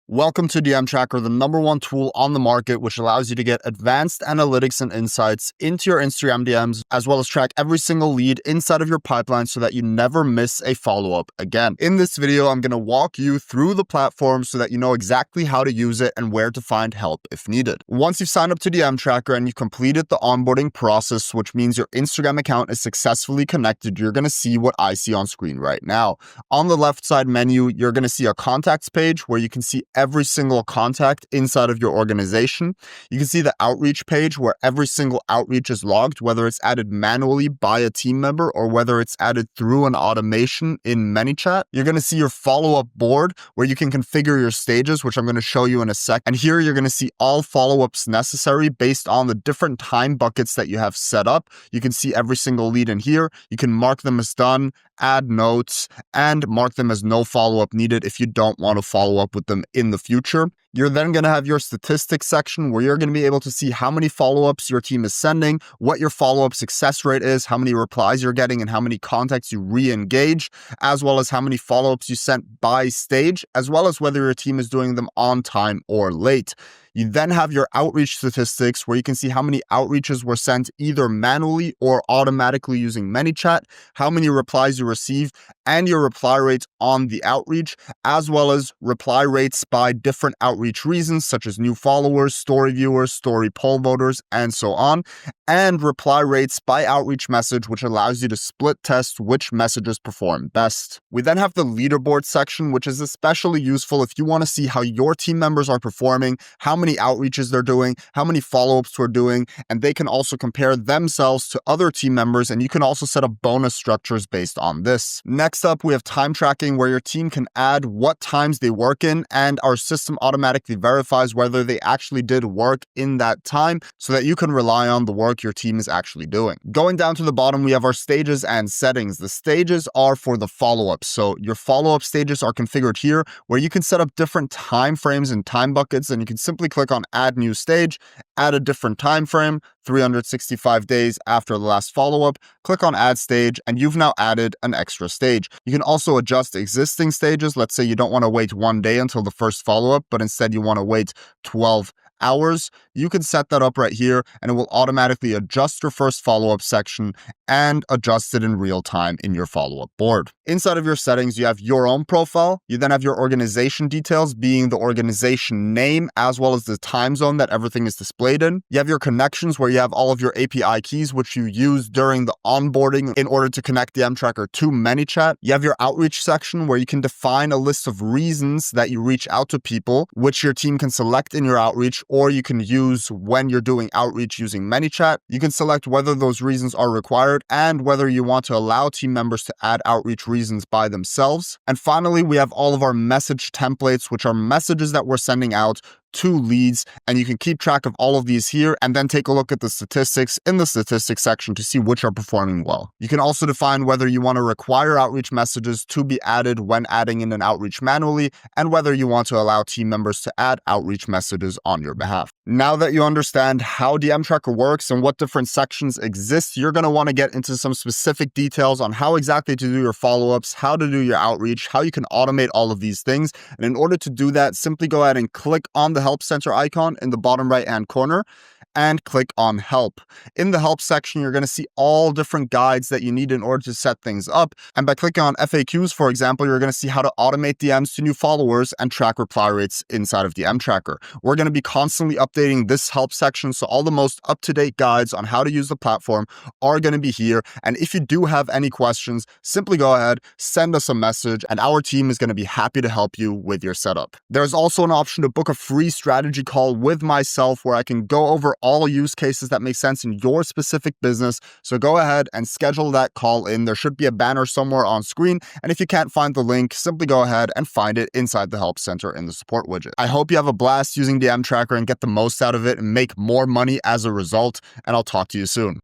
Welcome to DM Tracker, the #1 tool on the market, which allows you to get advanced analytics and insights into your Instagram DMs, as well as track every single lead inside of your pipeline so that you never miss a follow-up again. In this video, I'm going to walk you through the platform so that you know exactly how to use it and where to find help if needed. Once you've signed up to DM Tracker and you've completed the onboarding process, which means your Instagram account is successfully connected, you're going to see what I see on screen right now. On the left side menu, you're going to see a contacts page where you can see every single contact inside of your organization. You can see the outreach page where every single outreach is logged, whether it's added manually by a team member or whether it's added through an automation in ManyChat. You're going to see your follow-up board where you can configure your stages, which I'm going to show you in a sec. And here you're going to see all follow-ups necessary based on the different time buckets that you have set up. You can see every single lead in here. You can mark them as done, add notes, and mark them as no follow-up needed if you don't want to follow up with them in the future. You're then going to have your statistics section where you're going to be able to see how many follow-ups your team is sending, what your follow-up success rate is, how many replies you're getting, and how many contacts you re-engage, as well as how many follow-ups you sent by stage, as well as whether your team is doing them on time or late. You then have your outreach statistics where you can see how many outreaches were sent either manually or automatically using ManyChat, how many replies you received, and your reply rates on the outreach, as well as reply rates by different outreach reasons, such as new followers, story viewers, story poll voters, and so on, and reply rates by outreach message, which allows you to split test which messages perform best. We then have the leaderboard section, which is especially useful if you want to see how your team members are performing, how many outreaches they're doing, how many follow-ups we're doing, and they can also compare themselves to other team members, and you can also set up bonus structures based on this. Next up, we have time tracking where your team can add what times they work in, and our system automatically verifies whether they actually did work in that time so that you can rely on the work your team is actually doing. Going down to the bottom, we have our stages and settings. The stages are for the follow-ups. So your follow-up stages are configured here where you can set up different time frames and time buckets, and you can simply click on add new stage, add a different time frame, 365 days after the last follow-up, click on add stage, and you've now added an extra stage. You can also adjust existing stages. Let's say you don't want to wait 1 day until the first follow-up, but instead you want to wait 12 hours. You can set that up right here and it will automatically adjust your first follow-up section and adjust it in real time in your follow-up board. Inside of your settings, you have your own profile. You then have your organization details, being the organization name, as well as the time zone that everything is displayed in. You have your connections where you have all of your API keys, which you use during the onboarding in order to connect DM Tracker to ManyChat. You have your outreach section where you can define a list of reasons that you reach out to people, which your team can select in your outreach, or you can use when you're doing outreach using ManyChat. You can select whether those reasons are required and whether you want to allow team members to add outreach reasons by themselves. And finally, we have all of our message templates, which are messages that we're sending out to leads, and you can keep track of all of these here and then take a look at the statistics in the statistics section to see which are performing well. You can also define whether you want to require outreach messages to be added when adding in an outreach manually and whether you want to allow team members to add outreach messages on your behalf. Now that you understand how DM Tracker works and what different sections exist, you're going to want to get into some specific details on how exactly to do your follow-ups, how to do your outreach, how you can automate all of these things. And in order to do that, simply go ahead and click on the Help Center icon in the bottom right-hand corner and click on Help. In the Help section, you're going to see all different guides that you need in order to set things up. And by clicking on FAQs, for example, you're going to see how to automate DMs to new followers and track reply rates inside of DM Tracker. We're going to be constantly updating this Help section, so all the most up-to-date guides on how to use the platform are going to be here. And if you do have any questions, simply go ahead, send us a message, and our team is going to be happy to help you with your setup. There's also an option to book a free strategy call with myself where I can go over all use cases that make sense in your specific business. So go ahead and schedule that call in. There should be a banner somewhere on screen. And if you can't find the link, simply go ahead and find it inside the Help Center in the support widget. I hope you have a blast using DM Tracker and get the most out of it and make more money as a result. And I'll talk to you soon.